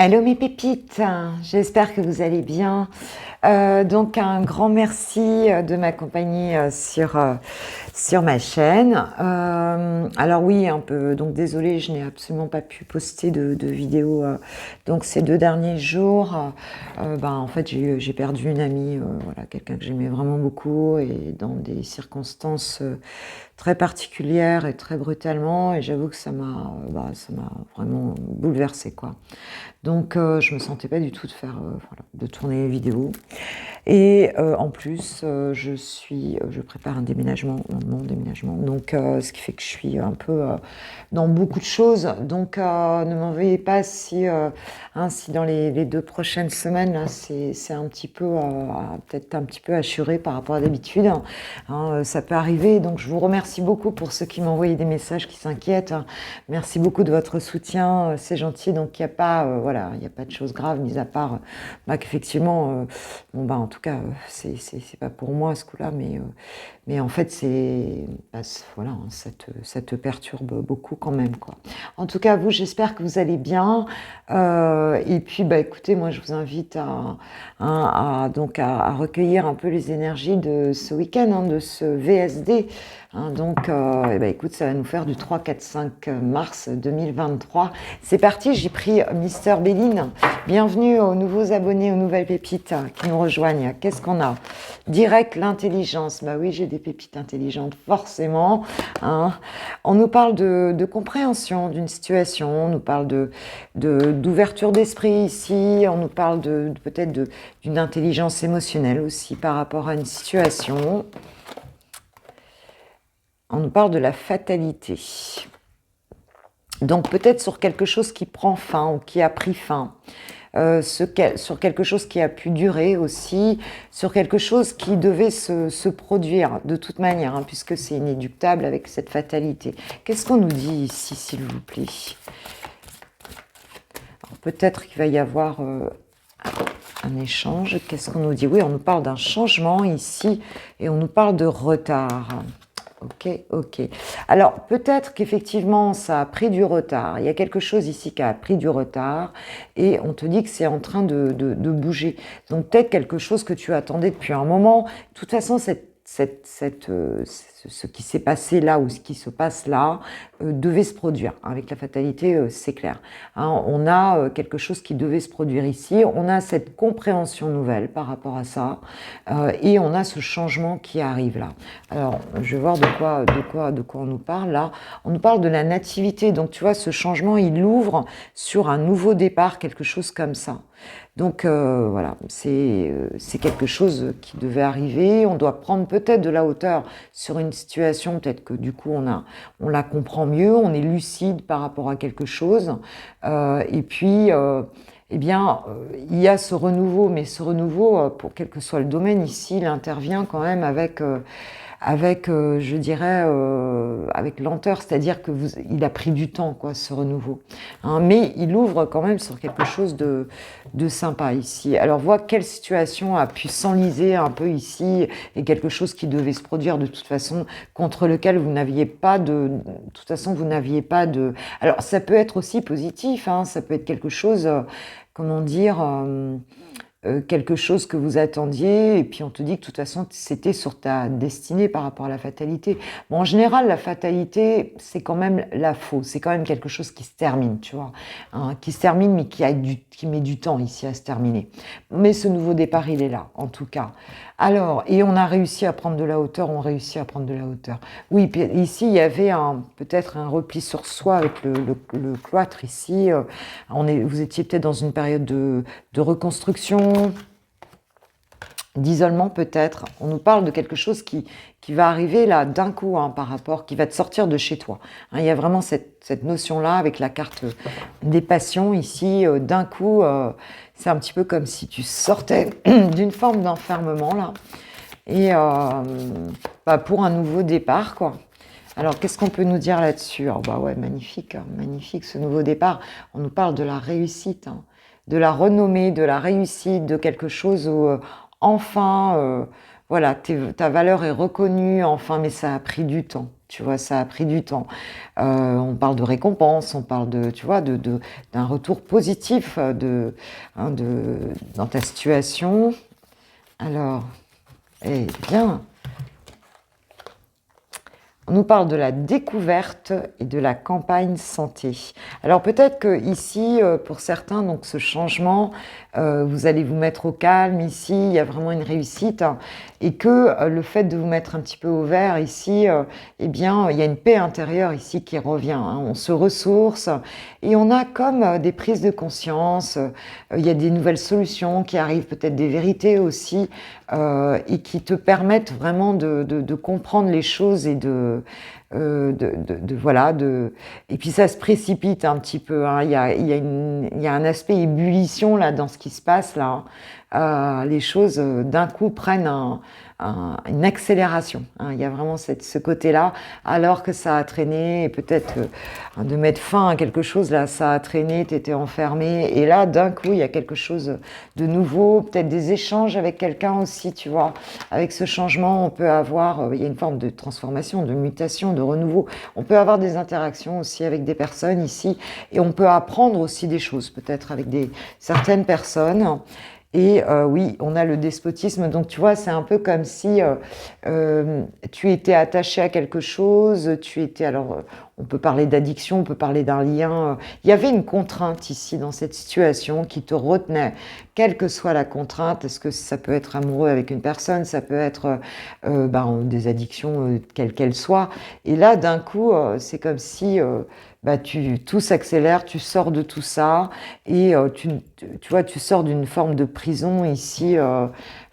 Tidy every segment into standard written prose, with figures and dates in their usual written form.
Hello mes pépites, j'espère que vous allez bien. Donc un grand merci de m'accompagner sur ma chaîne. Alors oui, un peu, donc désolée, je n'ai absolument pas pu poster de vidéo donc ces 2 derniers jours. En fait, j'ai perdu une amie, voilà, quelqu'un que j'aimais vraiment beaucoup et dans des circonstances très particulières et très brutalement. Et j'avoue que ça m'a vraiment bouleversée, quoi. Donc je me sentais pas du tout de faire, voilà, de tourner les vidéos. Et en plus, je prépare un déménagement, mon déménagement. Donc ce qui fait que je suis un peu dans beaucoup de choses. Donc ne m'en veuillez pas si dans les 2 prochaines semaines, là, c'est un petit peu, peut-être un petit peu assuré par rapport à d'habitude. Ça peut arriver. Donc je vous remercie beaucoup pour ceux qui m'ont envoyé des messages, qui s'inquiètent. Merci beaucoup de votre soutien, c'est gentil. Donc il n'y a pas, voilà, il n'y a pas de choses graves, mis à part qu'effectivement, en tout cas, c'est pas pour moi ce coup-là, mais en fait, voilà, ça te perturbe beaucoup quand même, quoi. En tout cas, vous, j'espère que vous allez bien. Et puis, écoutez, moi, je vous invite donc à recueillir un peu les énergies de ce week-end, de ce VSD. Donc, écoute, ça va nous faire du 3, 4, 5 mars 2023. C'est parti, j'ai pris Mister Béline. Bienvenue aux nouveaux abonnés, aux nouvelles pépites qui nous rejoignent. Qu'est-ce qu'on a? Direct, l'intelligence. Bah oui, j'ai des pépites intelligentes, forcément. On nous parle de compréhension d'une situation, on nous parle d'ouverture d'esprit ici, on nous parle peut-être d'une intelligence émotionnelle aussi par rapport à une situation. On nous parle de la fatalité. Donc peut-être sur quelque chose qui prend fin ou qui a pris fin. Sur quelque chose qui a pu durer aussi, sur quelque chose qui devait se produire de toute manière, puisque c'est inéluctable avec cette fatalité. Qu'est-ce qu'on nous dit ici, s'il vous plaît? Peut-être qu'il va y avoir un échange. Qu'est-ce qu'on nous dit? Oui, on nous parle d'un changement ici et on nous parle de retard. Ok. Alors, peut-être qu'effectivement, ça a pris du retard. Il y a quelque chose ici qui a pris du retard et on te dit que c'est en train de bouger. Donc, peut-être quelque chose que tu attendais depuis un moment. De toute façon, ce qui s'est passé là ou ce qui se passe là devait se produire. Avec la fatalité, c'est clair. On a quelque chose qui devait se produire ici. On a cette compréhension nouvelle par rapport à ça et on a ce changement qui arrive là. Alors, je vais voir de quoi on nous parle là. On nous parle de la nativité. Donc, tu vois, ce changement, il ouvre sur un nouveau départ, quelque chose comme ça. Donc voilà, c'est quelque chose qui devait arriver. On doit prendre peut-être de la hauteur sur une situation, peut-être que du coup on la comprend mieux, on est lucide par rapport à quelque chose. Et puis, il y a ce renouveau, mais ce renouveau, pour quel que soit le domaine ici, il intervient quand même avec je dirais, avec lenteur, c'est-à-dire que il a pris du temps, quoi, ce renouveau. Mais il ouvre quand même sur quelque chose de sympa ici. Alors, vois quelle situation a pu s'enliser un peu ici et quelque chose qui devait se produire de toute façon, contre lequel vous n'aviez pas de toute façon, vous n'aviez pas de... Alors, ça peut être aussi positif, ça peut être quelque chose, comment dire... quelque chose que vous attendiez, et puis on te dit que de toute façon c'était sur ta destinée par rapport à la fatalité. Bon, en général, la fatalité, c'est quand même la faux, c'est quand même quelque chose qui se termine, tu vois, qui se termine, mais qui met du temps ici à se terminer. Mais ce nouveau départ, il est là, en tout cas. Alors, et on a réussi à prendre de la hauteur, on réussit à prendre de la hauteur. Oui, puis ici, il y avait peut-être un repli sur soi avec le cloître ici. Vous étiez peut-être dans une période de reconstruction, d'isolement peut-être. On nous parle de quelque chose qui va arriver là d'un coup, par rapport, qui va te sortir de chez toi. Il y a vraiment cette notion-là avec la carte des passions ici. D'un coup, c'est un petit peu comme si tu sortais d'une forme d'enfermement là. Et pour un nouveau départ, quoi. Alors, qu'est-ce qu'on peut nous dire là-dessus? Ouais, magnifique, magnifique ce nouveau départ. On nous parle de la réussite, de la renommée, de la réussite, de quelque chose où enfin, voilà, ta valeur est reconnue, enfin, mais ça a pris du temps. Tu vois, ça a pris du temps. On parle de récompense, on parle de, tu vois, d'un retour positif dans ta situation. Alors, eh bien, on nous parle de la découverte et de la campagne santé. Alors peut-être que ici, pour certains, donc ce changement, vous allez vous mettre au calme ici, il y a vraiment une réussite, hein, et que le fait de vous mettre un petit peu au vert ici, eh bien, il y a une paix intérieure ici qui revient, hein. On se ressource et on a comme des prises de conscience, il y a des nouvelles solutions qui arrivent, peut-être des vérités aussi, et qui te permettent vraiment de comprendre les choses et voilà, et puis ça se précipite un petit peu, hein. Il y a un aspect ébullition là dans ce qui se passe là, hein. Les choses d'un coup prennent une accélération, hein. Il y a vraiment ce côté-là, alors que ça a traîné, et peut-être de mettre fin à quelque chose, là, ça a traîné, tu étais enfermé, et là, d'un coup, il y a quelque chose de nouveau, peut-être des échanges avec quelqu'un aussi, tu vois. Avec ce changement, on peut avoir, il y a une forme de transformation, de mutation, de renouveau. On peut avoir des interactions aussi avec des personnes ici, et on peut apprendre aussi des choses, peut-être avec certaines personnes. Et oui, on a le despotisme, donc tu vois, c'est un peu comme si tu étais attaché à quelque chose, alors on peut parler d'addiction, on peut parler d'un lien, il y avait une contrainte ici dans cette situation qui te retenait, quelle que soit la contrainte, est-ce que ça peut être amoureux avec une personne, ça peut être des addictions, quelles qu'elles soient, et là d'un coup, c'est comme si tout s'accélère, tu sors de tout ça, et tu vois, tu sors d'une forme de prison ici.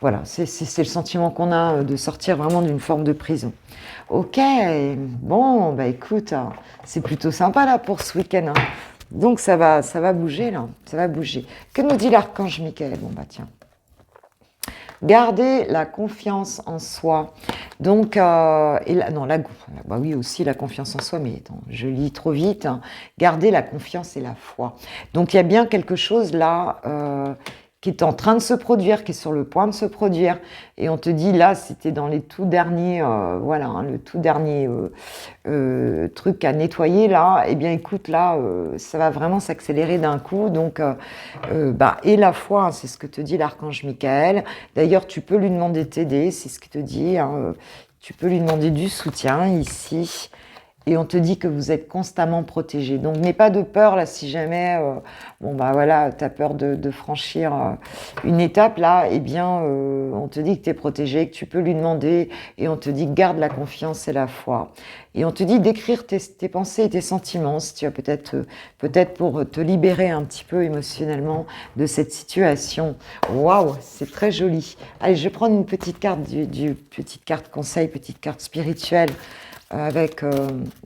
Voilà, c'est le sentiment qu'on a de sortir vraiment d'une forme de prison. Ok, bon, bah écoute, hein, c'est plutôt sympa là pour ce week-end, hein. Donc ça va bouger là, ça va bouger. Que nous dit l'archange Michael? Bon bah tiens. Garder la confiance en soi. Donc, bah oui, aussi la confiance en soi, mais attends, je lis trop vite, hein. Garder la confiance et la foi. Donc, il y a bien quelque chose là qui est en train de se produire, qui est sur le point de se produire. Et on te dit, là, c'était dans les tout derniers, voilà, hein, le tout dernier truc à nettoyer, là. Eh bien, écoute, là, ça va vraiment s'accélérer d'un coup. Donc, et la foi, hein, c'est ce que te dit l'archange Michael. D'ailleurs, tu peux lui demander de t'aider, c'est ce qu'il te dit, hein. Tu peux lui demander du soutien ici. Et on te dit que vous êtes constamment protégé. Donc, n'aie pas de peur, là, si jamais, tu as peur de franchir une étape, là, eh bien, on te dit que tu es protégé, que tu peux lui demander, et on te dit garde la confiance et la foi. Et on te dit d'écrire tes pensées et tes sentiments, si tu as peut-être pour te libérer un petit peu émotionnellement de cette situation. Waouh, c'est très joli. Allez, je vais prendre une petite carte petite carte conseil, petite carte spirituelle, avec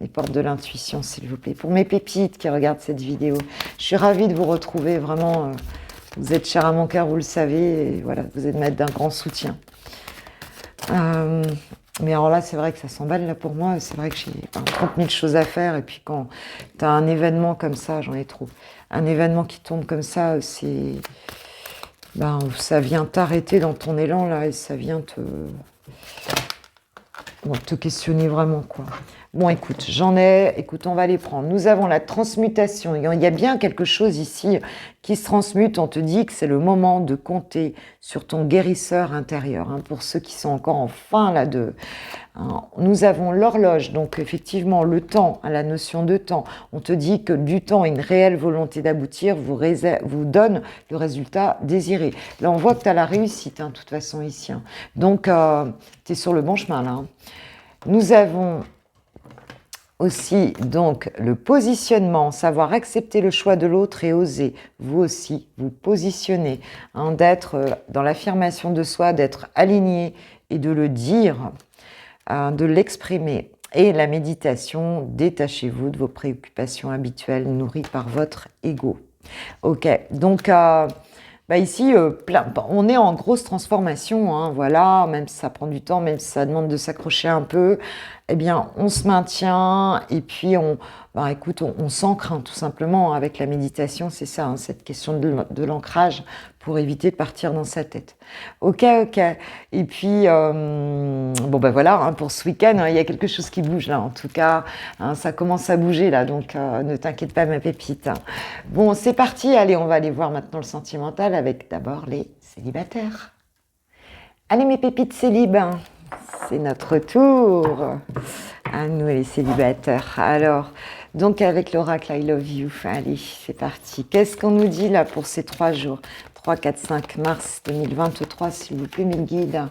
les portes de l'intuition, s'il vous plaît. Pour mes pépites qui regardent cette vidéo, je suis ravie de vous retrouver, vraiment, vous êtes chers à mon cœur, vous le savez, et voilà, vous êtes maître d'un grand soutien. Mais alors là, c'est vrai que ça s'emballe là pour moi, c'est vrai que j'ai 30 000 choses à faire, et puis quand tu as un événement comme ça, j'en ai trop. Un événement qui tombe comme ça, ça vient t'arrêter dans ton élan là, et ça vient te questionner vraiment, quoi. Bon, écoute, on va les prendre. Nous avons la transmutation. Il y a bien quelque chose ici qui se transmute. On te dit que c'est le moment de compter sur ton guérisseur intérieur, hein, pour ceux qui sont encore en fin là hein. Nous avons l'horloge, donc effectivement le temps, hein, la notion de temps. On te dit que du temps et une réelle volonté d'aboutir vous donne le résultat désiré. Là, on voit que tu as la réussite, hein, de toute façon, ici, hein. Donc, tu es sur le bon chemin, là, hein. Nous avons aussi, donc, le positionnement, savoir accepter le choix de l'autre et oser, vous aussi, vous positionner, hein, d'être dans l'affirmation de soi, d'être aligné et de le dire, de l'exprimer. Et la méditation, détachez-vous de vos préoccupations habituelles nourries par votre ego. Ok, donc ici, on est en grosse transformation, hein, voilà, même si ça prend du temps, même si ça demande de s'accrocher un peu, eh bien, on se maintient, et puis on s'ancre, hein, tout simplement, avec la méditation, c'est ça, hein, cette question de l'ancrage, pour éviter de partir dans sa tête. Ok, et puis, bon ben voilà, hein, pour ce week-end, hein, il y a quelque chose qui bouge là, en tout cas, hein, ça commence à bouger là, donc ne t'inquiète pas ma pépite. Hein. Bon, c'est parti, allez, on va aller voir maintenant le sentimental avec d'abord les célibataires. Allez mes pépites célib, hein, c'est notre tour à nous les célibataires. Alors, donc avec l'oracle I Love You, allez, c'est parti. Qu'est-ce qu'on nous dit là pour ces 3 jours 3, 4, 5 mars 2023, s'il vous plaît mes guides.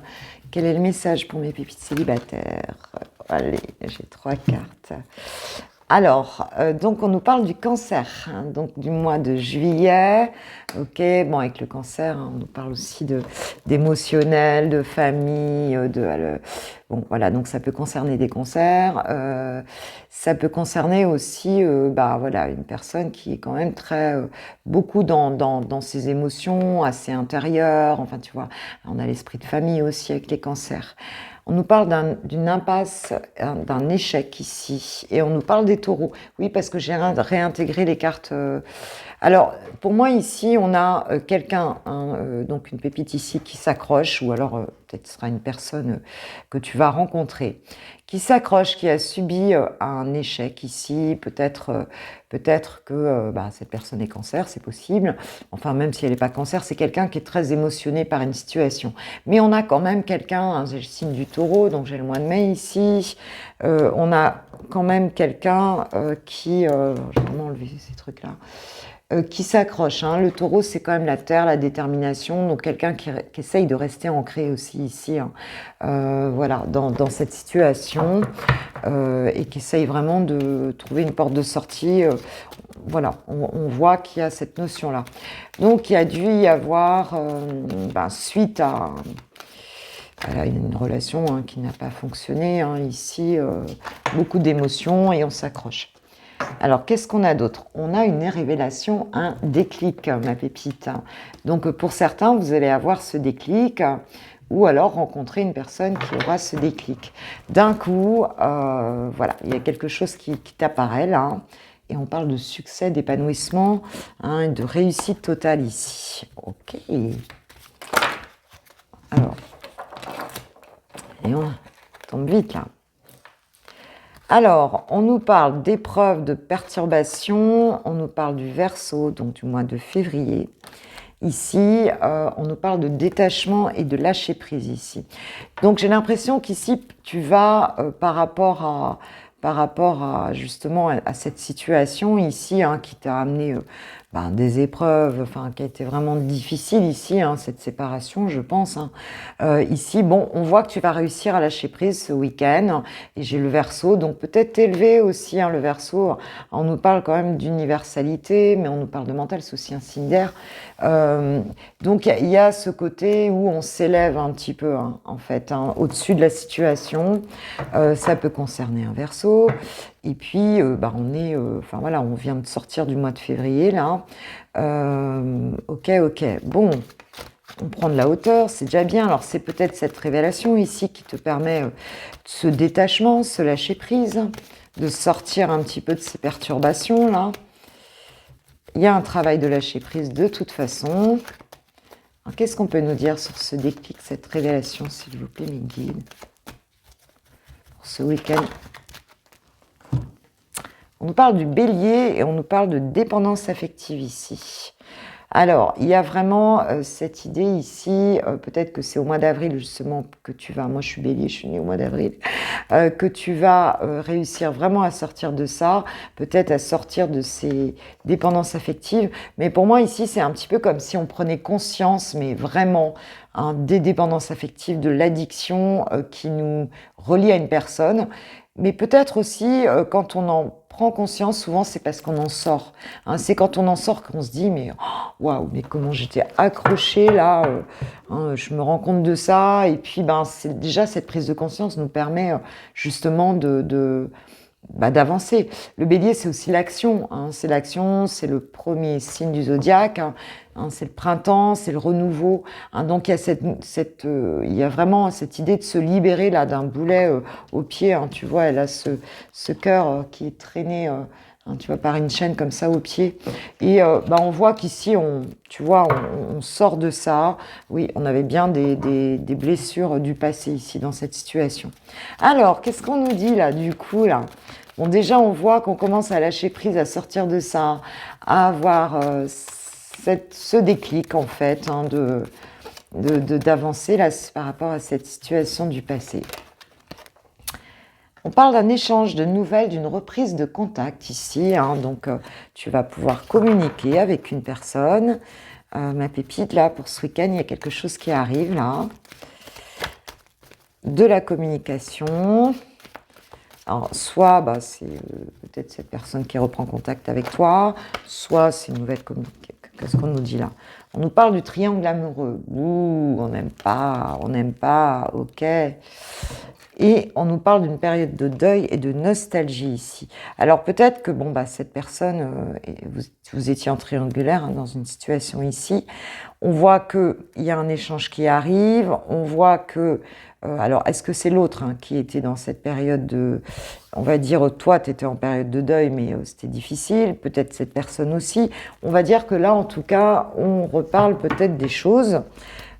Quel est le message pour mes pépites célibataires? Allez, j'ai 3 cartes. Alors, donc on nous parle du cancer, hein, donc du mois de juillet. Ok, bon avec le cancer, hein, on nous parle aussi d'émotionnel, de famille, bon voilà, donc ça peut concerner des cancers. Ça peut concerner aussi, voilà, une personne qui est quand même très beaucoup dans ses émotions, assez intérieures. Enfin, tu vois, on a l'esprit de famille aussi avec les cancers. On nous parle d'une impasse, d'un échec ici, et on nous parle des taureaux. Oui, parce que j'ai réintégré les cartes. Alors, pour moi, ici, on a quelqu'un, donc une pépite ici qui s'accroche, ou alors peut-être ce sera une personne que tu vas rencontrer, qui s'accroche, qui a subi un échec ici, peut-être que cette personne est cancer, c'est possible. Enfin, même si elle n'est pas cancer, c'est quelqu'un qui est très émotionné par une situation. Mais on a quand même quelqu'un, hein, j'ai le signe du taureau, donc j'ai le mois de mai ici. On a quand même quelqu'un qui... je vais vraiment enlever ces trucs-là. Qui s'accroche. Hein. Le taureau, c'est quand même la terre, la détermination, donc quelqu'un qui essaye de rester ancré aussi ici, hein. Voilà, dans cette situation, et qui essaye vraiment de trouver une porte de sortie. Voilà, on voit qu'il y a cette notion-là. Donc, il y a dû y avoir, suite à une relation hein, qui n'a pas fonctionné, hein, ici, beaucoup d'émotions et on s'accroche. Alors, qu'est-ce qu'on a d'autre? On a une révélation, un déclic, ma pépite. Donc, pour certains, vous allez avoir ce déclic ou alors rencontrer une personne qui aura ce déclic. D'un coup, voilà, il y a quelque chose qui t'apparaît là. Et on parle de succès, d'épanouissement, hein, de réussite totale ici. Ok. Alors, et on tombe vite là. Alors, on nous parle d'épreuves, de perturbations, on nous parle du Verseau, donc du mois de février. Ici, on nous parle de détachement et de lâcher prise ici. Donc, j'ai l'impression qu'ici, tu vas, par rapport à justement à cette situation ici, hein, qui t'a amené des épreuves, enfin qui a été vraiment difficile ici, hein, cette séparation, je pense. Hein. Ici, bon, on voit que tu vas réussir à lâcher prise ce week-end. Et j'ai le Verseau, donc peut-être t'élever aussi, hein, le Verseau. On nous parle quand même d'universalité, mais on nous parle de mental, c'est aussi un signe d'air. Donc il y a ce côté où on s'élève un petit peu, hein, en fait, hein, au-dessus de la situation. Ça peut concerner un Verseau. Et puis, on vient de sortir du mois de février, là. Ok. Bon, on prend de la hauteur, c'est déjà bien. Alors, c'est peut-être cette révélation ici qui te permet ce détachement, ce lâcher prise, de sortir un petit peu de ces perturbations, là. Il y a un travail de lâcher prise de toute façon. Alors, qu'est-ce qu'on peut nous dire sur ce déclic, cette révélation, s'il vous plaît, mes guides, pour ce week-end? On nous parle du Bélier et on nous parle de dépendance affective ici. Alors, il y a vraiment cette idée ici, peut-être que c'est au mois d'avril justement que tu vas, moi je suis Bélier, je suis née au mois d'avril, que tu vas réussir vraiment à sortir de ça, peut-être à sortir de ces dépendances affectives. Mais pour moi ici, c'est un petit peu comme si on prenait conscience, mais vraiment, hein, des dépendances affectives, de l'addiction qui nous relie à une personne. Mais peut-être aussi, quand on en prend conscience, souvent c'est parce qu'on en sort. Hein, c'est quand on en sort qu'on se dit, mais waouh, mais comment j'étais accrochée là, je me rends compte de ça. Et puis, c'est déjà cette prise de conscience nous permet justement d'avancer. Le Bélier, c'est aussi l'action. Hein, c'est l'action, c'est le premier signe du zodiaque. Hein, c'est le printemps, c'est le renouveau. Hein, donc il y a il y a vraiment cette idée de se libérer là d'un boulet au pied. Hein, tu vois, elle a ce cœur qui est traîné hein, tu vois, par une chaîne comme ça au pied. Et on voit qu'ici, tu vois, on sort de ça. Oui, on avait bien des blessures du passé ici, dans cette situation. Alors, qu'est-ce qu'on nous dit là, du coup, là? Bon, déjà, on voit qu'on commence à lâcher prise, à sortir de ça, à avoir ce déclic, en fait, hein, d'avancer là par rapport à cette situation du passé. On parle d'un échange de nouvelles, d'une reprise de contact ici, hein, donc tu vas pouvoir communiquer avec une personne. Ma pépite, là, pour ce week-end, il y a quelque chose qui arrive, là. De la communication. Alors, soit c'est peut-être cette personne qui reprend contact avec toi, soit c'est une nouvelle communication. Qu'est-ce qu'on nous dit là? On nous parle du triangle amoureux. Ouh, on n'aime pas, ok. Et on nous parle d'une période de deuil et de nostalgie ici. Alors peut-être que cette personne, vous étiez en triangulaire, hein, dans une situation ici, on voit qu'il y a un échange qui arrive, on voit que... alors est-ce que c'est l'autre, hein, qui était dans cette période de... On va dire, toi tu étais en période de deuil, mais c'était difficile, peut-être cette personne aussi. On va dire que là, en tout cas, on reparle peut-être des choses.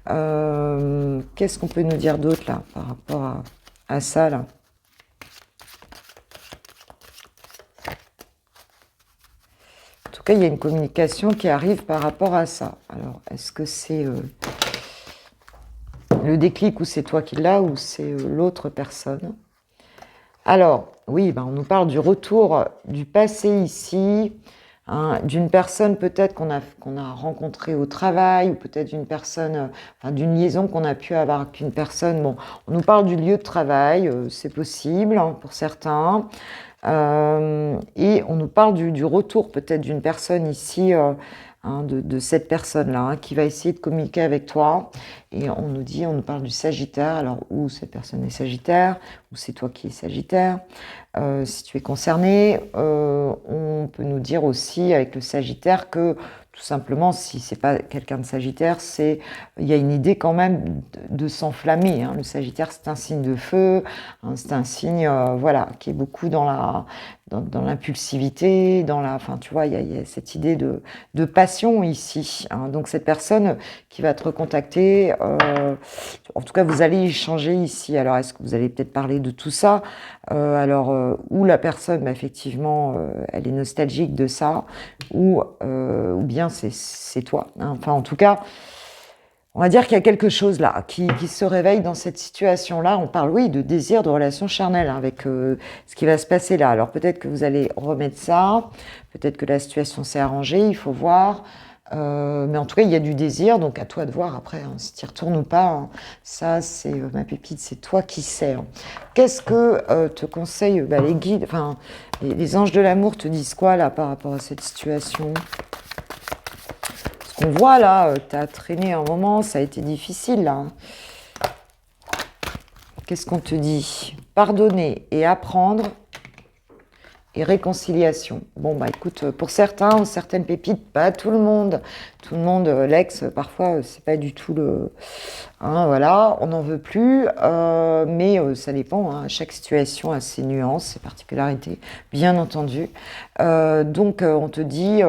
Qu'est-ce qu'on peut nous dire d'autre là, par rapport à ça là? En tout cas, il y a une communication qui arrive par rapport à ça. Alors, est-ce que c'est le déclic, ou c'est toi qui l'as, ou c'est l'autre personne? Alors, oui, on nous parle du retour du passé ici, hein, d'une personne peut-être qu'on a rencontrée au travail, ou peut-être d'une personne, d'une liaison qu'on a pu avoir avec une personne. Bon, on nous parle du lieu de travail, c'est possible, hein, pour certains. Et on nous parle du retour peut-être d'une personne ici, hein, de cette personne-là, hein, qui va essayer de communiquer avec toi. Et on nous parle du Sagittaire. Alors, ou cette personne est Sagittaire, ou c'est toi qui es Sagittaire. Si tu es concerné, on peut nous dire aussi avec le Sagittaire que tout simplement, si c'est pas quelqu'un de Sagittaire, il y a une idée quand même de s'enflammer, hein. Le Sagittaire, c'est un signe de feu, hein, c'est un signe, qui est beaucoup dans l'impulsivité, enfin, tu vois, il y a cette idée de passion ici, hein. Donc cette personne qui va te recontacter, en tout cas, vous allez échanger ici. Alors, est-ce que vous allez peut-être parler de tout ça? Ou la personne, effectivement, elle est nostalgique de ça, ou bien c'est toi, hein. Enfin, en tout cas, on va dire qu'il y a quelque chose là qui se réveille dans cette situation-là. On parle, oui, de désir, de relation charnelle, hein, avec ce qui va se passer là. Alors, peut-être que vous allez remettre ça, peut-être que la situation s'est arrangée, il faut voir. Mais en tout cas, il y a du désir, donc à toi de voir après, hein, si tu y retournes ou pas, hein. Ça, c'est ma pépite, c'est toi qui sais, hein. Qu'est-ce que te conseillent les guides, enfin, les anges de l'amour te disent quoi là par rapport à cette situation? Ce qu'on voit là, tu as traîné un moment, ça a été difficile là, hein. Qu'est-ce qu'on te dit? Pardonner et apprendre. Et réconciliation. Bon, écoute, pour certains ou certaines pépites, pas tout le monde. Tout le monde, l'ex, parfois, c'est pas du tout le... Hein, voilà, on n'en veut plus, mais ça dépend, hein. Chaque situation a ses nuances, ses particularités, bien entendu. Donc, on te dit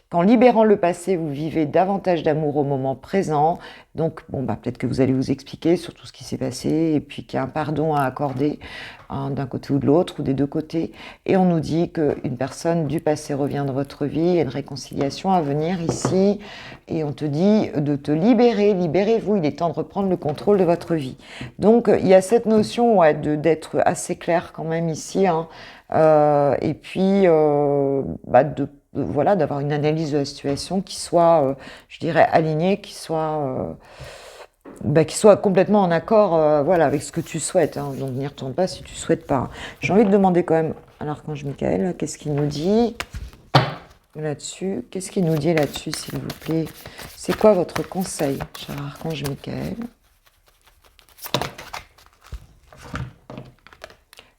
qu'en libérant le passé, vous vivez davantage d'amour au moment présent. Donc, peut-être que vous allez vous expliquer sur tout ce qui s'est passé, et puis qu'il y a un pardon à accorder, hein, d'un côté ou de l'autre, ou des deux côtés. Et on nous dit qu'une personne du passé revient dans votre vie, et une réconciliation à venir ici. Et on te dit de te libérer, libérez-vous, il est temps de reprendre le contrôle de votre vie. Donc, il y a cette notion, ouais, d'être assez clair quand même ici, hein. Et puis, d'avoir une analyse de la situation qui soit, je dirais, alignée, qui soit complètement en accord, avec ce que tu souhaites, hein. Donc, n'y retourne pas si tu ne souhaites pas. J'ai envie de demander quand même à l'archange Michael, qu'est-ce qu'il nous dit là-dessus? Qu'est-ce qu'il nous dit là-dessus, s'il vous plaît? C'est quoi votre conseil, cher archange Michael?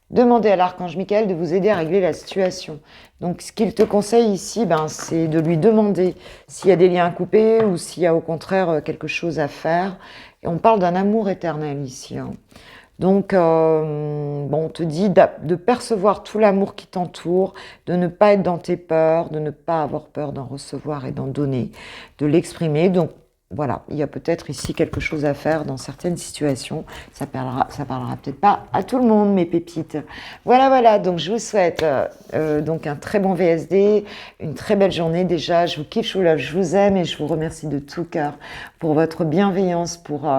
Demandez à l'archange Michael de vous aider à régler la situation. Donc, ce qu'il te conseille ici, c'est de lui demander s'il y a des liens à couper ou s'il y a au contraire quelque chose à faire. Et on parle d'un amour éternel ici, hein. Donc, bon, on te dit de percevoir tout l'amour qui t'entoure, de ne pas être dans tes peurs, de ne pas avoir peur d'en recevoir et d'en donner, de l'exprimer. Donc, voilà, il y a peut-être ici quelque chose à faire dans certaines situations. Ça parlera peut-être pas à tout le monde, mes pépites. Voilà, voilà, donc je vous souhaite donc un très bon VSD, une très belle journée déjà. Je vous kiffe, je vous love, je vous aime et je vous remercie de tout cœur pour votre bienveillance, pour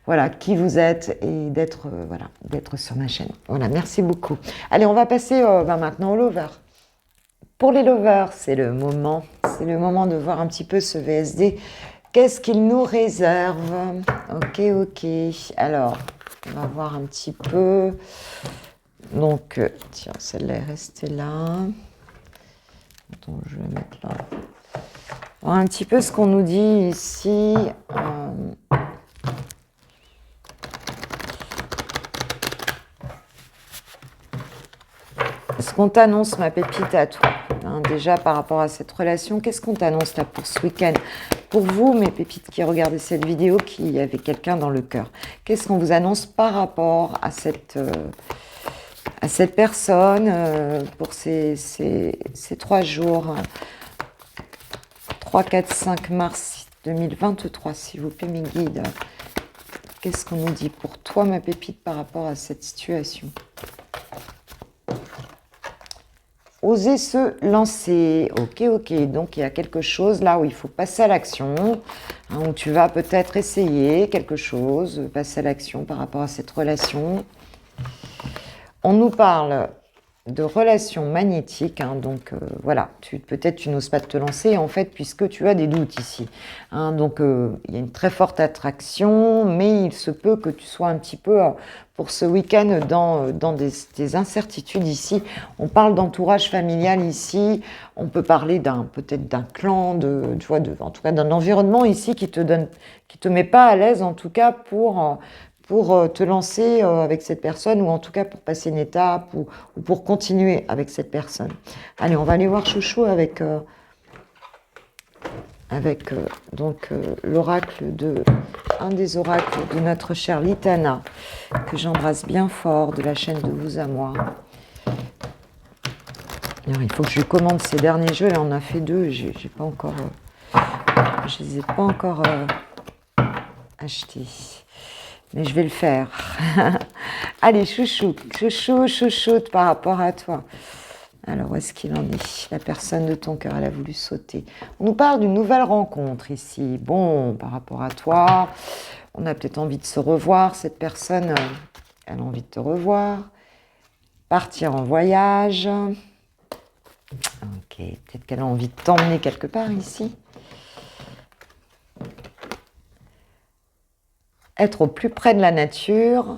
voilà, qui vous êtes et d'être voilà, d'être sur ma chaîne. Voilà, merci beaucoup. Allez, on va passer maintenant aux lovers. Pour les lovers, c'est le moment de voir un petit peu ce VSD. Qu'est-ce qu'il nous réserve? Ok, ok. Alors, on va voir un petit peu. Donc, tiens, celle-là est restée là. Attends, je vais mettre là. Voir un petit peu ce qu'on nous dit ici. Ce qu'on t'annonce, ma pépite, à toi. Déjà, par rapport à cette relation, qu'est-ce qu'on t'annonce là pour ce week-end? Pour vous, mes pépites qui regardez cette vidéo, qui avait quelqu'un dans le cœur, qu'est-ce qu'on vous annonce par rapport à cette personne pour ces 3 jours, 3, 4, 5 mars 2023, s'il vous plaît, mes guides? Qu'est-ce qu'on nous dit pour toi, ma pépite, par rapport à cette situation? Oser se lancer. Ok, ok. Donc, il y a quelque chose là où il faut passer à l'action, où tu vas peut-être essayer quelque chose, passer à l'action par rapport à cette relation. On nous parle de relations magnétiques, donc voilà, peut-être tu n'oses pas te lancer en fait puisque tu as des doutes ici. Donc il y a une très forte attraction, mais il se peut que tu sois un petit peu pour ce week-end dans des incertitudes ici. On parle d'entourage familial ici, on peut parler peut-être d'un clan, tu vois, en tout cas d'un environnement ici qui te met pas à l'aise en tout cas pour te lancer avec cette personne, ou en tout cas pour passer une étape, ou pour continuer avec cette personne. Allez, on va aller voir Chouchou avec l'oracle un des oracles de notre chère Litana, que j'embrasse bien fort, de la chaîne de Vous à Moi. Alors, il faut que je commande ces derniers jeux, là on a fait 2, j'ai pas encore, je les ai pas encore achetés. Mais je vais le faire. Allez, chouchoute par rapport à toi. Alors, où est-ce qu'il en est? La personne de ton cœur, elle a voulu sauter. On nous parle d'une nouvelle rencontre ici. Bon, par rapport à toi, on a peut-être envie de se revoir. Cette personne, elle a envie de te revoir. Partir en voyage. Ok, peut-être qu'elle a envie de t'emmener quelque part ici. Être au plus près de la nature.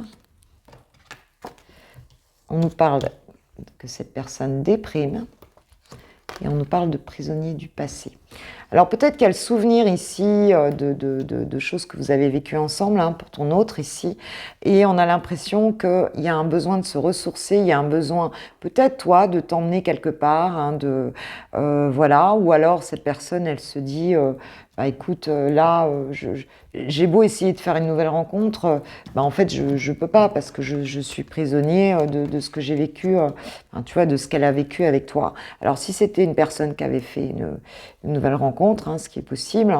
On nous parle que cette personne déprime et on nous parle de prisonnier du passé. Alors peut-être qu'il y a le souvenir ici de choses que vous avez vécues ensemble, pour ton autre ici, et on a l'impression qu'il y a un besoin de se ressourcer, il y a un besoin peut-être toi de t'emmener quelque part, voilà, ou alors cette personne elle se dit écoute, là, j'ai beau essayer de faire une nouvelle rencontre, en fait, je peux pas parce que je suis prisonnier de ce que j'ai vécu, tu vois, de ce qu'elle a vécu avec toi. Alors, si c'était une personne qui avait fait une nouvelle rencontre, ce qui est possible,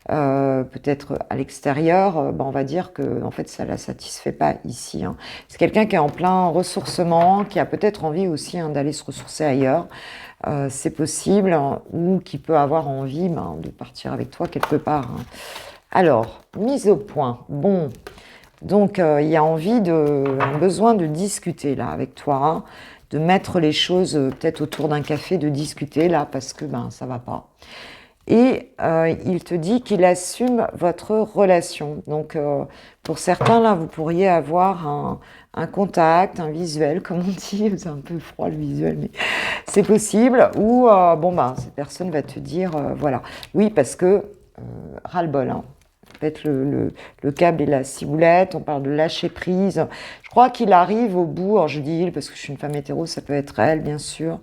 peut-être à l'extérieur, on va dire que en fait, ça la satisfait pas ici. C'est quelqu'un qui est en plein ressourcement, qui a peut-être envie aussi d'aller se ressourcer ailleurs. C'est possible, ou qui peut avoir envie de partir avec toi quelque part. Alors, mise au point. Bon, donc il y a un besoin de discuter là avec toi, de mettre les choses peut-être autour d'un café, de discuter là parce que ça va pas. Et il te dit qu'il assume votre relation. Donc, pour certains, là, vous pourriez avoir un contact, un visuel, comme on dit. C'est un peu froid le visuel, mais c'est possible. Ou, cette personne va te dire, voilà. Oui, parce que, ras-le-bol, peut être le câble et la ciboulette, on parle de lâcher prise. Je crois qu'il arrive au bout, alors je dis il parce que je suis une femme hétéro, ça peut être elle bien sûr,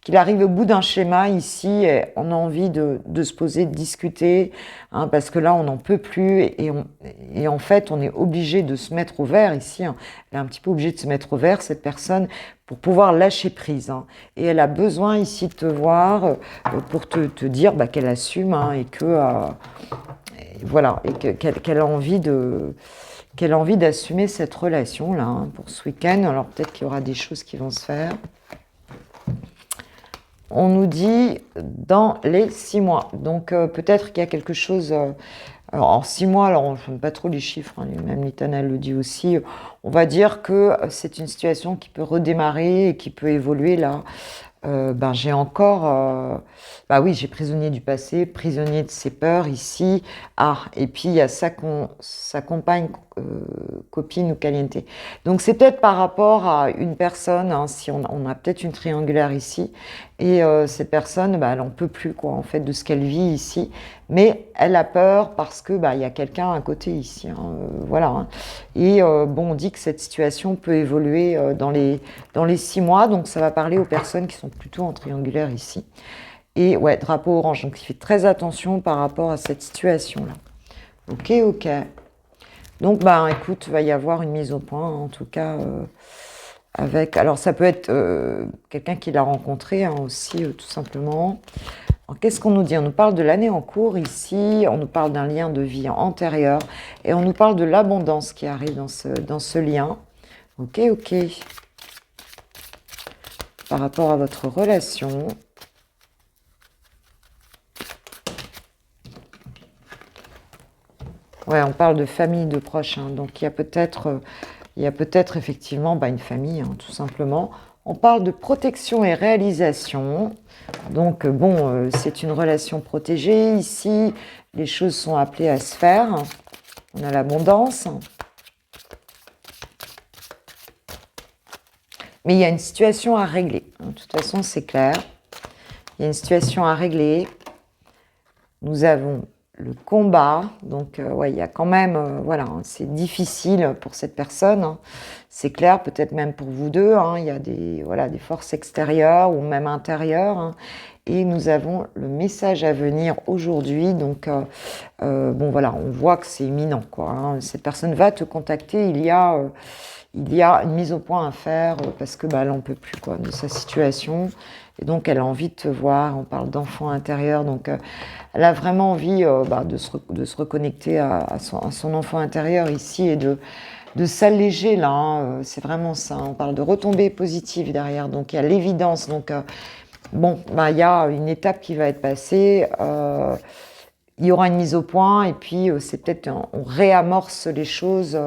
qu'il arrive au bout d'un schéma ici et on a envie de se poser, de discuter, hein, parce que là on n'en peut plus et en fait on est obligé de se mettre au vert ici, hein. Elle est un petit peu obligée de se mettre au vert, cette personne, pour pouvoir lâcher prise, hein. Et elle a besoin ici de te voir pour te dire qu'elle assume, hein, et que voilà, et qu'elle a envie d'assumer cette relation là, hein, pour ce week-end. Alors peut-être qu'il y aura des choses qui vont se faire. On nous dit dans les 6 mois. Donc peut-être qu'il y a quelque chose. Alors, en 6 mois, alors je n'aime pas trop les chiffres, hein, même Litana le dit aussi. On va dire que c'est une situation qui peut redémarrer et qui peut évoluer là. J'ai encore, oui, j'ai prisonnier du passé, prisonnier de ses peurs ici. Ah, et puis il y a sa compagne, copine ou caliente. Donc c'est peut-être par rapport à une personne, hein, si on a peut-être une triangulaire ici, et cette personne, elle n'en peut plus quoi, en fait, de ce qu'elle vit ici. Mais elle a peur parce que il y a quelqu'un à côté ici, hein, voilà. Hein. Et on dit que cette situation peut évoluer dans les 6 mois, donc ça va parler aux personnes qui sont plutôt en triangulaire ici. Et ouais, drapeau orange, donc il fait très attention par rapport à cette situation-là. Ok. Donc, écoute, il va y avoir une mise au point, en tout cas, avec... Alors, ça peut être quelqu'un qui l'a rencontré, hein, aussi, tout simplement. Alors, qu'est-ce qu'on nous dit? On nous parle de l'année en cours ici, on nous parle d'un lien de vie antérieur, et on nous parle de l'abondance qui arrive dans ce lien. Ok. Par rapport à votre relation. Ouais, on parle de famille, de proches, hein, donc il y a peut-être effectivement une famille, hein, tout simplement. On parle de protection et réalisation. Donc c'est une relation protégée. Ici, les choses sont appelées à se faire. On a l'abondance. Mais il y a une situation à régler. De toute façon, c'est clair. Il y a une situation à régler. Nous avons le combat. Donc, il y a quand même... c'est difficile pour cette personne. Hein. C'est clair, peut-être même pour vous deux. Hein, il y a des forces extérieures ou même intérieures. Hein, et nous avons le message à venir aujourd'hui. Donc, on voit que c'est imminent, quoi. Hein. Cette personne va te contacter. Il y a une mise au point à faire parce que elle n'en peut plus, quoi, de sa situation. Et donc, elle a envie de te voir. On parle d'enfant intérieur. Donc, elle a vraiment envie de se reconnecter à son enfant intérieur ici et de s'alléger là. Hein. C'est vraiment ça. On parle de retombées positives derrière. Donc, il y a l'évidence. Donc, il y a une étape qui va être passée. Il y aura une mise au point. Et puis, c'est peut-être... on réamorce les choses...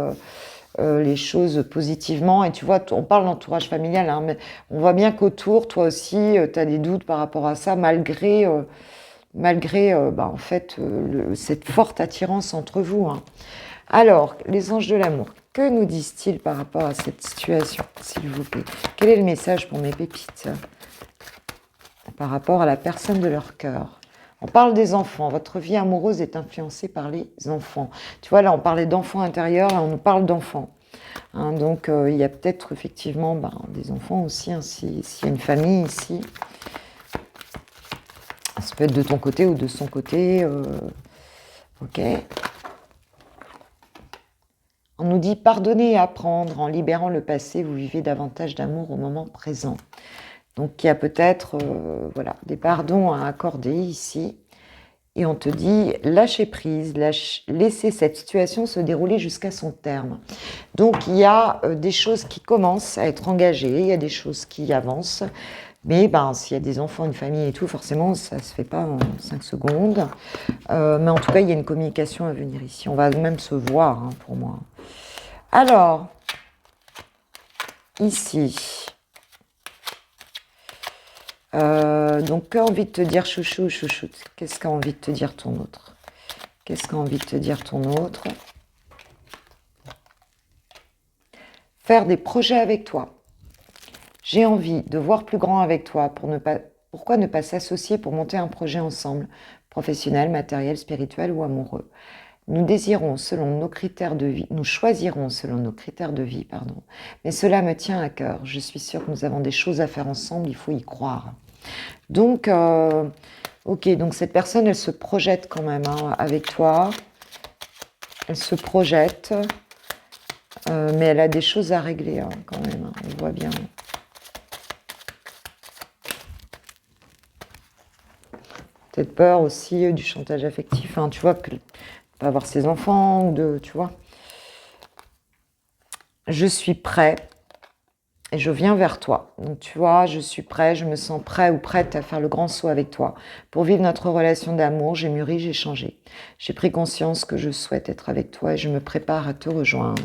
positivement. Et tu vois, on parle d'entourage familial, hein, mais on voit bien qu'autour, toi aussi, tu as des doutes par rapport à ça, malgré cette forte attirance entre vous. Hein. Alors, les anges de l'amour, que nous disent-ils par rapport à cette situation, s'il vous plaît? Quel est le message pour mes pépites par rapport à la personne de leur cœur? On parle des enfants. Votre vie amoureuse est influencée par les enfants. Tu vois, là, on parlait d'enfants intérieurs, là, on nous parle d'enfants. Hein, donc, il y a peut-être effectivement des enfants aussi, hein, s'il y a une famille ici. Ça peut être de ton côté ou de son côté. Ok. On nous dit pardonner et apprendre. En libérant le passé, vous vivez davantage d'amour au moment présent. Donc, il y a peut-être des pardons à accorder ici. Et on te dit lâcher prise, laisser cette situation se dérouler jusqu'à son terme. Donc, il y a des choses qui commencent à être engagées, il y a des choses qui avancent. Mais s'il y a des enfants, une famille et tout, forcément, ça ne se fait pas en 5 secondes. Mais en tout cas, il y a une communication à venir ici. On va même se voir, hein, pour moi. Alors, ici... donc, qu'a envie de te dire chouchou, chouchoute? Qu'est-ce qu'a envie de te dire ton autre? Qu'est-ce qu'a envie de te dire ton autre? Faire des projets avec toi. J'ai envie de voir plus grand avec toi. Pourquoi ne pas s'associer pour monter un projet ensemble? Professionnel, matériel, spirituel ou amoureux? Nous désirons selon nos critères de vie, nous choisirons selon nos critères de vie, pardon. Mais cela me tient à cœur. Je suis sûre que nous avons des choses à faire ensemble, il faut y croire. Donc, ok, donc cette personne, elle se projette quand même hein, avec toi. Elle se projette, mais elle a des choses à régler hein, quand même, hein, on voit bien. Peut-être peur aussi du chantage affectif, hein, tu vois, que pas avoir ses enfants, tu vois. Je suis prêt et je viens vers toi. Donc tu vois, je suis prêt, je me sens prêt ou prête à faire le grand saut avec toi. Pour vivre notre relation d'amour, j'ai mûri, j'ai changé. J'ai pris conscience que je souhaite être avec toi et je me prépare à te rejoindre.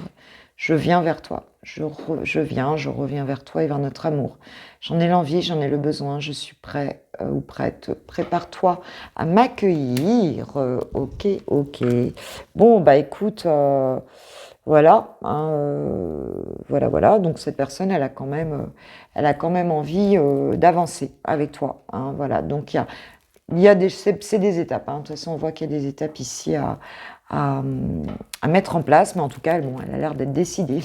Je viens vers toi. Je reviens vers toi et vers notre amour. J'en ai l'envie, j'en ai le besoin, je suis prêt ou prête. Prépare-toi à m'accueillir. Ok, ok. Bon, bah écoute, voilà, hein, voilà. Donc cette personne, elle a quand même envie d'avancer avec toi. Hein, voilà. Donc c'est des étapes. Hein. De toute façon, on voit qu'il y a des étapes ici à, à mettre en place, mais en tout cas, bon, elle a l'air d'être décidée.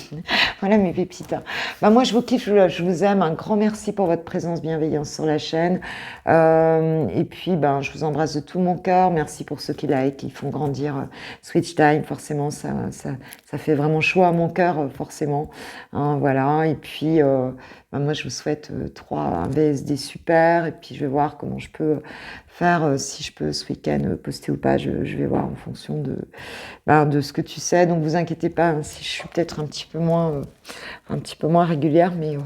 Voilà mes pépites. Bah, moi, je vous kiffe, je vous aime. Un grand merci pour votre présence bienveillante sur la chaîne. Et puis, ben, je vous embrasse de tout mon cœur. Merci pour ceux qui like, qui font grandir Switch Time. Forcément, ça fait vraiment chaud à mon cœur, forcément. Hein, voilà. Et puis, bah, moi, je vous souhaite un VSD super. Et puis, je vais voir comment je peux faire, si je peux ce week-end poster ou pas. Je vais voir en fonction de ce que tu sais. Donc, vous inquiétez pas hein, si je suis peut-être un petit peu moins régulière, mais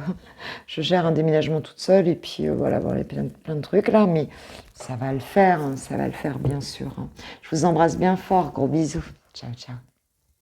je gère un déménagement toute seule. Et puis, voilà, il y a plein de trucs là. Mais ça va le faire, hein, ça va le faire, bien sûr. Hein. Je vous embrasse bien fort. Gros bisous. Ciao, ciao.